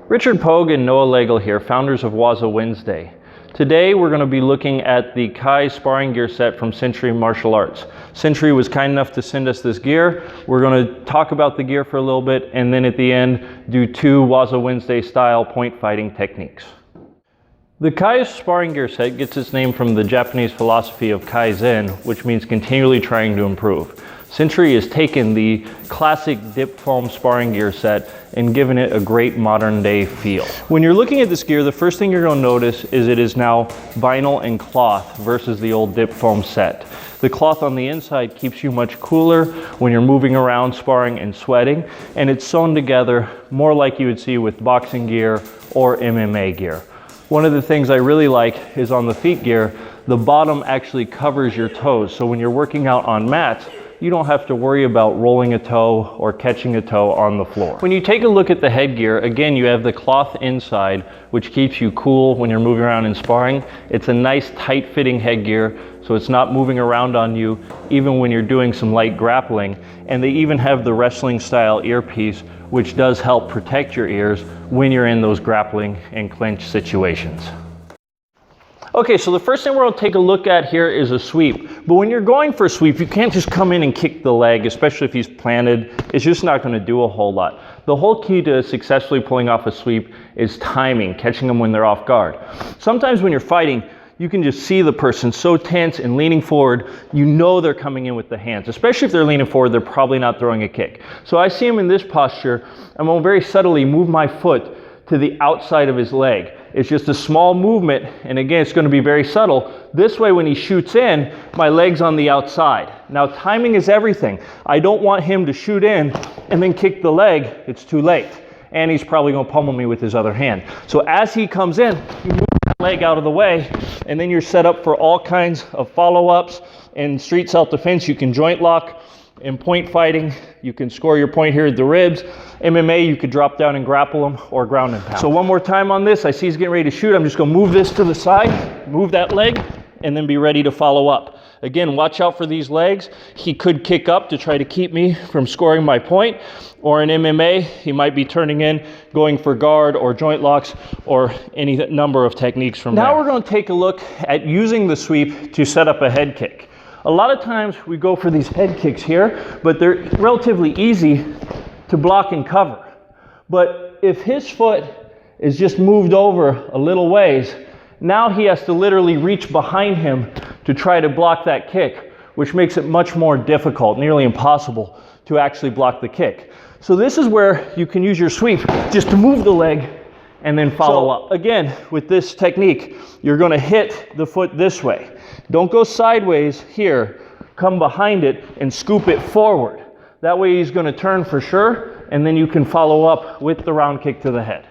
Richard Poage and Noah Legel here, founders of Waza Wednesday. Today we're going to be looking at the KIZE sparring gear set from Century Martial Arts. Century was kind enough to send us this gear. We're going to talk about the gear for a little bit and then at the end do two Waza Wednesday style point fighting techniques. The KIZE sparring gear set gets its name from the Japanese philosophy of Kaizen, which means continually trying to improve. Century has taken the classic dip foam sparring gear set and given it a great modern day feel. When you're looking at this gear, the first thing you're going to notice is it is now vinyl and cloth versus the old dip foam set. The cloth on the inside keeps you much cooler when you're moving around sparring and sweating, and it's sewn together more like you would see with boxing gear or MMA gear. One of the things I really like is on the feet gear, the bottom actually covers your toes. So when you're working out on mats, you don't have to worry about rolling a toe or catching a toe on the floor. When you take a look at the headgear, again, you have the cloth inside, which keeps you cool when you're moving around in sparring. It's a nice tight fitting headgear, so it's not moving around on you, even when you're doing some light grappling. And they even have the wrestling style earpiece, which does help protect your ears when you're in those grappling and clinch situations. Okay, so the first thing we're going to take a look at here is a sweep. But when you're going for a sweep, you can't just come in and kick the leg, especially if he's planted. It's just not going to do a whole lot. The whole key to successfully pulling off a sweep is timing, catching them when they're off guard. Sometimes when you're fighting, you can just see the person so tense and leaning forward, you know they're coming in with the hands. Especially if they're leaning forward, they're probably not throwing a kick. So I see him in this posture, I'm going to very subtly move my foot to the outside of his leg. It's just a small movement, and again, it's going to be very subtle. This way, when he shoots in, my leg's on the outside. Now, timing is everything. I don't want him to shoot in and then kick the leg. It's too late. And he's probably going to pummel me with his other hand. So as he comes in, you move that leg out of the way, and then you're set up for all kinds of follow-ups. In street self-defense, you can joint lock. In point fighting, you can score your point here at the ribs. MMA, you could drop down and grapple him or ground and pound. So one more time on this, I see he's getting ready to shoot. I'm just going to move this to the side, move that leg, and then be ready to follow up. Again, watch out for these legs. He could kick up to try to keep me from scoring my point. Or in MMA, he might be turning in, going for guard or joint locks or any number of techniques from there. Now we're going to take a look at using the sweep to set up a head kick. A lot of times we go for these head kicks here, but they're relatively easy to block and cover. But if his foot is just moved over a little ways, now he has to literally reach behind him to try to block that kick, which makes it much more difficult, nearly impossible to actually block the kick. So this is where you can use your sweep just to move the leg and then follow up. Again, with this technique, you're going to hit the foot this way. Don't go sideways here. Come behind it and scoop it forward. That way he's going to turn for sure, and then you can follow up with the round kick to the head.